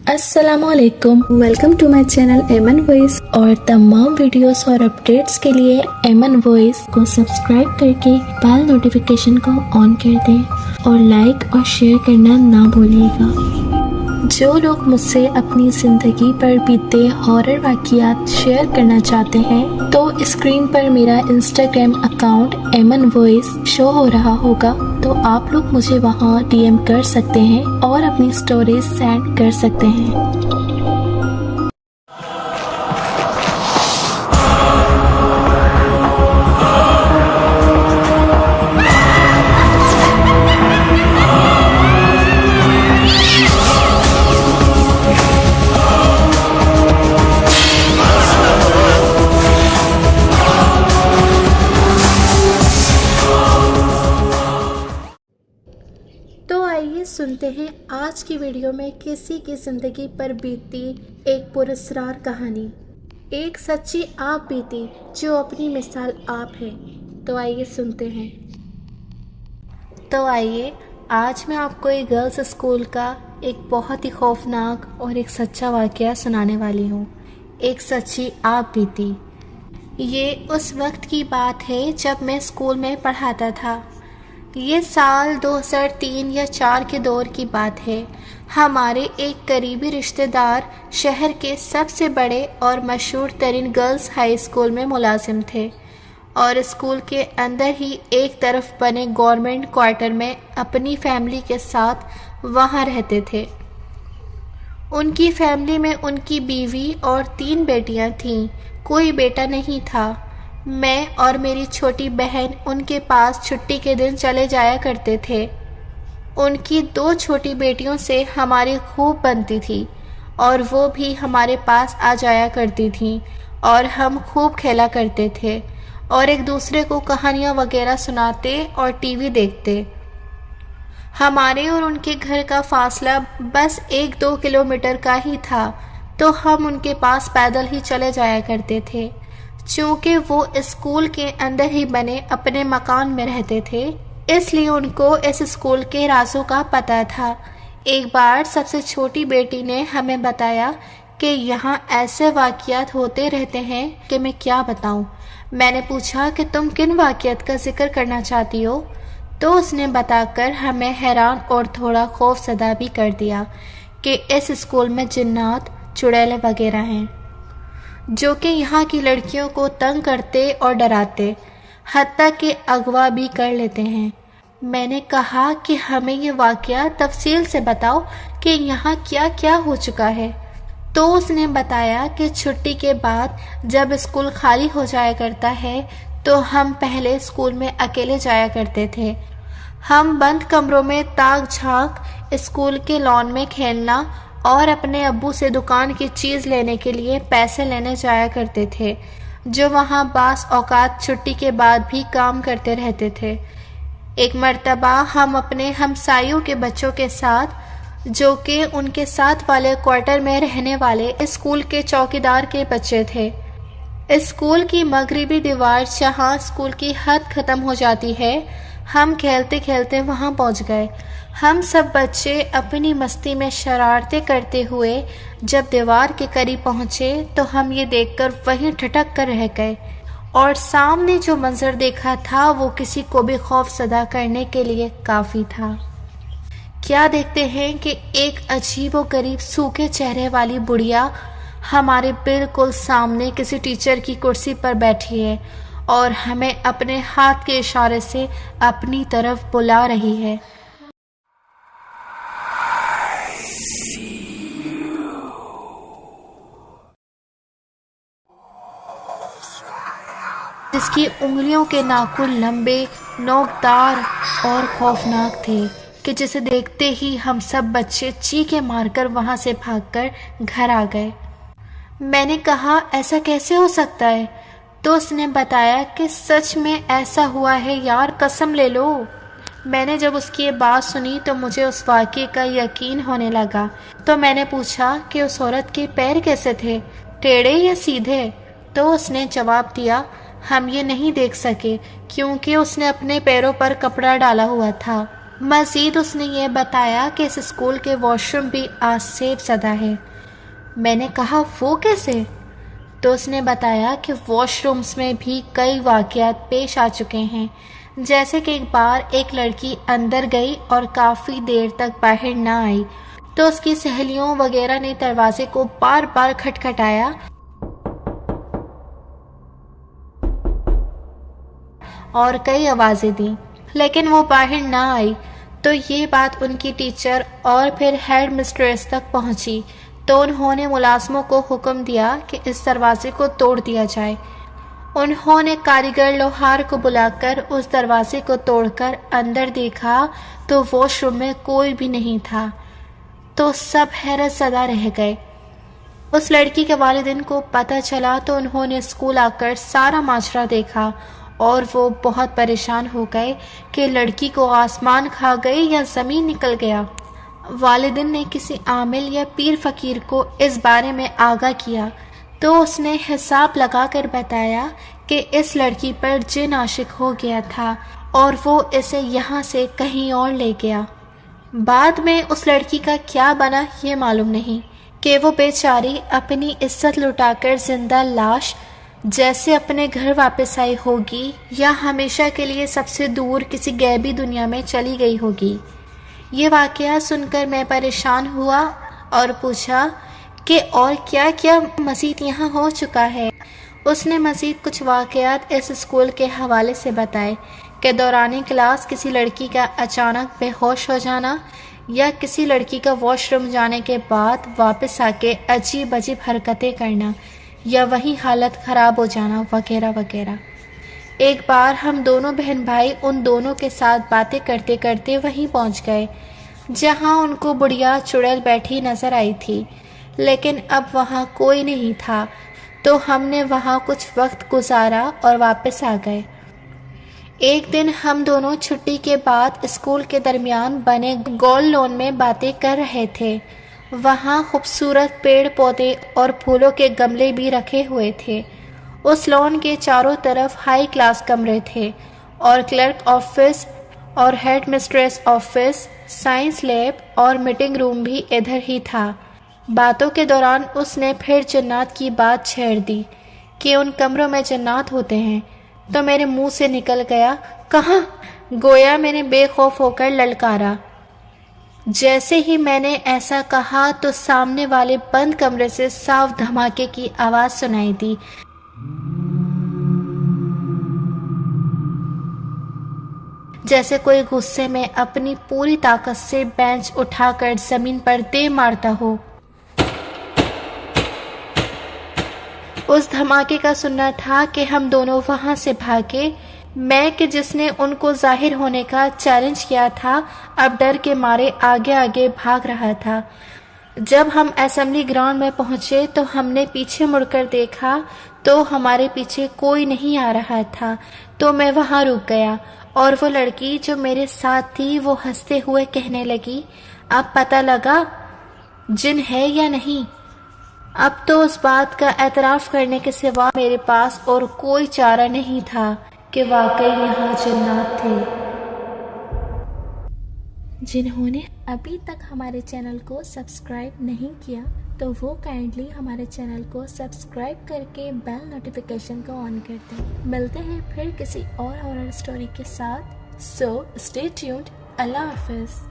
अस्सलाम वालेकुम, welcome to my channel एमन वॉइस। और तमाम वीडियोस और अपडेट्स के लिए एमन वॉइस को सब्सक्राइब करके बेल नोटिफिकेशन को ऑन कर दें और लाइक और शेयर करना ना भूलिएगा। जो लोग मुझसे अपनी ज़िंदगी पर बीते हॉरर वाक़ियात शेयर करना चाहते हैं तो स्क्रीन पर मेरा इंस्टाग्राम अकाउंट एमन वॉइस शो हो रहा होगा, तो आप लोग मुझे वहाँ डीएम कर सकते हैं और अपनी स्टोरीज सेंड कर सकते हैं। तो आइए सुनते हैं आज की वीडियो में किसी की ज़िंदगी पर बीती एक पुरस्कार कहानी। एक सच्ची आप बीती जो अपनी मिसाल आप है। तो आइए सुनते हैं। तो आइए आज मैं आपको एक गर्ल्स स्कूल का एक बहुत ही खौफनाक और एक सच्चा वाक़या सुनाने वाली हूँ। एक सच्ची आप बीती। ये उस वक्त की बात है जब मैं स्कूल में पढ़ाता था। ये साल 2003 या 4 के दौर की बात है। हमारे एक करीबी रिश्तेदार शहर के सबसे बड़े और मशहूर तरीन गर्ल्स हाई स्कूल में मुलाजिम थे और स्कूल के अंदर ही एक तरफ बने गवर्नमेंट क्वार्टर में अपनी फैमिली के साथ वहाँ रहते थे। उनकी फैमिली में उनकी बीवी और 3 बेटियाँ थीं, कोई बेटा नहीं था। मैं और मेरी छोटी बहन उनके पास छुट्टी के दिन चले जाया करते थे। उनकी 2 छोटी बेटियों से हमारी खूब बनती थी और वो भी हमारे पास आ जाया करती थीं और हम खूब खेला करते थे और एक दूसरे को कहानियाँ वगैरह सुनाते और टीवी देखते। हमारे और उनके घर का फासला बस 1-2 किलोमीटर का ही था, तो हम उनके पास पैदल ही चले जाया करते थे। चूँकि वो स्कूल के अंदर ही बने अपने मकान में रहते थे, इसलिए उनको इस स्कूल के राजों का पता था। एक बार सबसे छोटी बेटी ने हमें बताया कि यहाँ ऐसे वाक़ियात होते रहते हैं कि मैं क्या बताऊँ। मैंने पूछा कि तुम किन वाक़ियात का जिक्र करना चाहती हो, तो उसने बताकर हमें हैरान और थोड़ा खौफज़दा भी कर दिया कि इस स्कूल में जिन्नात, चुड़ैलें वगैरह हैं जो कि यहाँ की लड़कियों को तंग करते और डराते, हत्ता कि अगवा भी कर लेते हैं। मैंने कहा कि हमें ये वाक़या तफसील से बताओ कि यहाँ क्या क्या हो चुका है। तो उसने बताया कि छुट्टी के बाद जब स्कूल खाली हो जाया करता है तो हम पहले स्कूल में अकेले जाया करते थे। हम बंद कमरों में ताक झांक स्कूल के लॉन में खेलना और अपने अब्बू से दुकान की चीज़ लेने के लिए पैसे लेने जाया करते थे, जो वहाँ बास औकात छुट्टी के बाद भी काम करते रहते थे। एक मर्तबा हम अपने हमसायों के बच्चों के साथ, जो कि उनके साथ वाले क्वार्टर में रहने वाले स्कूल के चौकीदार के बच्चे थे, स्कूल की मगरिबी दीवार जहाँ स्कूल की हद ख़त्म हो जाती है, हम खेलते खेलते वहाँ पहुँच गए। हम सब बच्चे अपनी मस्ती में शरारतें करते हुए जब दीवार के करीब पहुँचे तो हम ये देखकर वहीं ठटक कर रह गए और सामने जो मंजर देखा था वो किसी को भी खौफज़दा करने के लिए काफ़ी था। क्या देखते हैं कि एक अजीब व गरीब सूखे चेहरे वाली बुढ़िया हमारे बिल्कुल सामने किसी टीचर की कुर्सी पर बैठी है और हमें अपने हाथ के इशारे से अपनी तरफ बुला रही है। जिसकी उंगलियों के नाखून लंबे, नोकदार और खौफनाक थे कि जिसे देखते ही हम सब बच्चे चीखें मारकर वहाँ से भागकर घर आ गए। मैंने कहा ऐसा कैसे हो सकता है, तो उसने बताया कि सच में ऐसा हुआ है यार, कसम ले लो। मैंने जब उसकी ये बात सुनी तो मुझे उस वाक़ये का यकीन होने लगा। तो मैंने पूछा कि उस औरत के पैर कैसे थे, टेढ़े या सीधे? तो उसने जवाब दिया, हम ये नहीं देख सके क्योंकि उसने अपने पैरों पर कपड़ा डाला हुआ था। مزید اس نے یہ بتایا کہ اس اسکول کے واش روم بھی آسیب زدہ ہے۔ میں نے کہا وہ کیسے؟ تو اس نے بتایا کہ واش رومز میں بھی کئی واقعات پیش آ چکے ہیں، جیسے کہ ایک بار ایک لڑکی اندر گئی اور کافی دیر تک باہر نہ آئی تو اس کی سہیلیوں وغیرہ نے دروازے کو بار بار کھٹکھٹایا اور کئی آوازیں دیں، لیکن وہ باہر نہ آئی۔ تو یہ بات ان کی ٹیچر اور پھر ہیڈ مسٹریس تک پہنچی، تو انہوں نے ملازموں کو حکم دیا کہ اس دروازے کو توڑ دیا جائے۔ انہوں نے کاریگر لوہار کو بلا کر اس دروازے کو توڑ کر اندر دیکھا تو واش روم میں کوئی بھی نہیں تھا، تو سب حیرت زدہ رہ گئے۔ اس لڑکی کے والدین کو پتہ چلا تو انہوں نے اسکول آ کر سارا ماجرا دیکھا اور وہ بہت پریشان ہو گئے کہ لڑکی کو آسمان کھا گئے یا زمین نکل گیا۔ والدین نے کسی عامل یا پیر فقیر کو اس بارے میں آگاہ کیا تو اس نے حساب لگا کر بتایا کہ اس لڑکی پر جن عاشق ہو گیا تھا اور وہ اسے یہاں سے کہیں اور لے گیا۔ بعد میں اس لڑکی کا کیا بنا یہ معلوم نہیں کہ وہ بیچاری اپنی عزت لٹا کر زندہ لاش جیسے اپنے گھر واپس آئی ہوگی یا ہمیشہ کے لیے سب سے دور کسی غیبی دنیا میں چلی گئی ہوگی۔ یہ واقعہ سن کر میں پریشان ہوا اور پوچھا کہ اور کیا کیا مزید یہاں ہو چکا ہے۔ اس نے مزید کچھ واقعات اس اسکول کے حوالے سے بتائے کہ دوران کلاس کسی لڑکی کا اچانک بے ہوش ہو جانا یا کسی لڑکی کا واش روم جانے کے بعد واپس آ کے عجیب عجیب حرکتیں کرنا یا وہی حالت خراب ہو جانا وغیرہ وغیرہ۔ ایک بار ہم دونوں بہن بھائی ان دونوں کے ساتھ باتیں کرتے کرتے وہیں پہنچ گئے جہاں ان کو بڑھیا چڑیل بیٹھی نظر آئی تھی، لیکن اب وہاں کوئی نہیں تھا، تو ہم نے وہاں کچھ وقت گزارا اور واپس آ گئے۔ ایک دن ہم دونوں چھٹی کے بعد اسکول کے درمیان بنے گول لون میں باتیں کر رہے تھے۔ وہاں خوبصورت پیڑ پودے اور پھولوں کے گملے بھی رکھے ہوئے تھے۔ اس لون کے چاروں طرف ہائی کلاس کمرے تھے اور کلرک آفس اور headmistress office, science lab اور میٹنگ روم بھی ادھر ہی تھا۔ باتوں کے دوران اس نے پھر جنات کی بات چھیڑ دی کہ ان کمروں میں جنات ہوتے ہیں، تو میرے منہ سے نکل گیا کہاں؟ گویا میں نے بے خوف ہو کر للکارا۔ جیسے ہی میں نے ایسا کہا تو سامنے والے بند کمرے سے صاف دھماکے کی آواز سنائی دی۔ جیسے کوئی غصے میں اپنی پوری طاقت سے بینچ اٹھا کر زمین پر دے مارتا ہو۔ اس دھماکے کا سننا تھا کہ ہم دونوں وہاں سے بھاگے۔ میں کہ جس نے ان کو ظاہر ہونے کا چیلنج کیا تھا، اب ڈر کے مارے آگے آگے بھاگ رہا تھا۔ جب ہم اسمبلی گراؤنڈ میں پہنچے تو ہم نے پیچھے مڑ کر دیکھا تو ہمارے پیچھے کوئی نہیں آ رہا تھا، تو میں وہاں رک گیا اور وہ لڑکی جو میرے ساتھ تھی وہ ہنستے ہوئے کہنے لگی، اب پتہ لگا جن ہے یا نہیں؟ اب تو اس بات کا اعتراف کرنے کے سوا میرے پاس اور کوئی چارہ نہیں تھا کہ واقعی یہاں جنات تھے۔ جنہوں نے ابھی تک ہمارے چینل کو سبسکرائب نہیں کیا تو وہ کائنڈلی ہمارے چینل کو سبسکرائب کر کے بیل نوٹیفیکیشن کو آن کر دیں۔ ملتے ہیں پھر کسی اور ہارر اسٹوری کے ساتھ، سو اسٹے ٹیونڈ۔ اللہ حافظ۔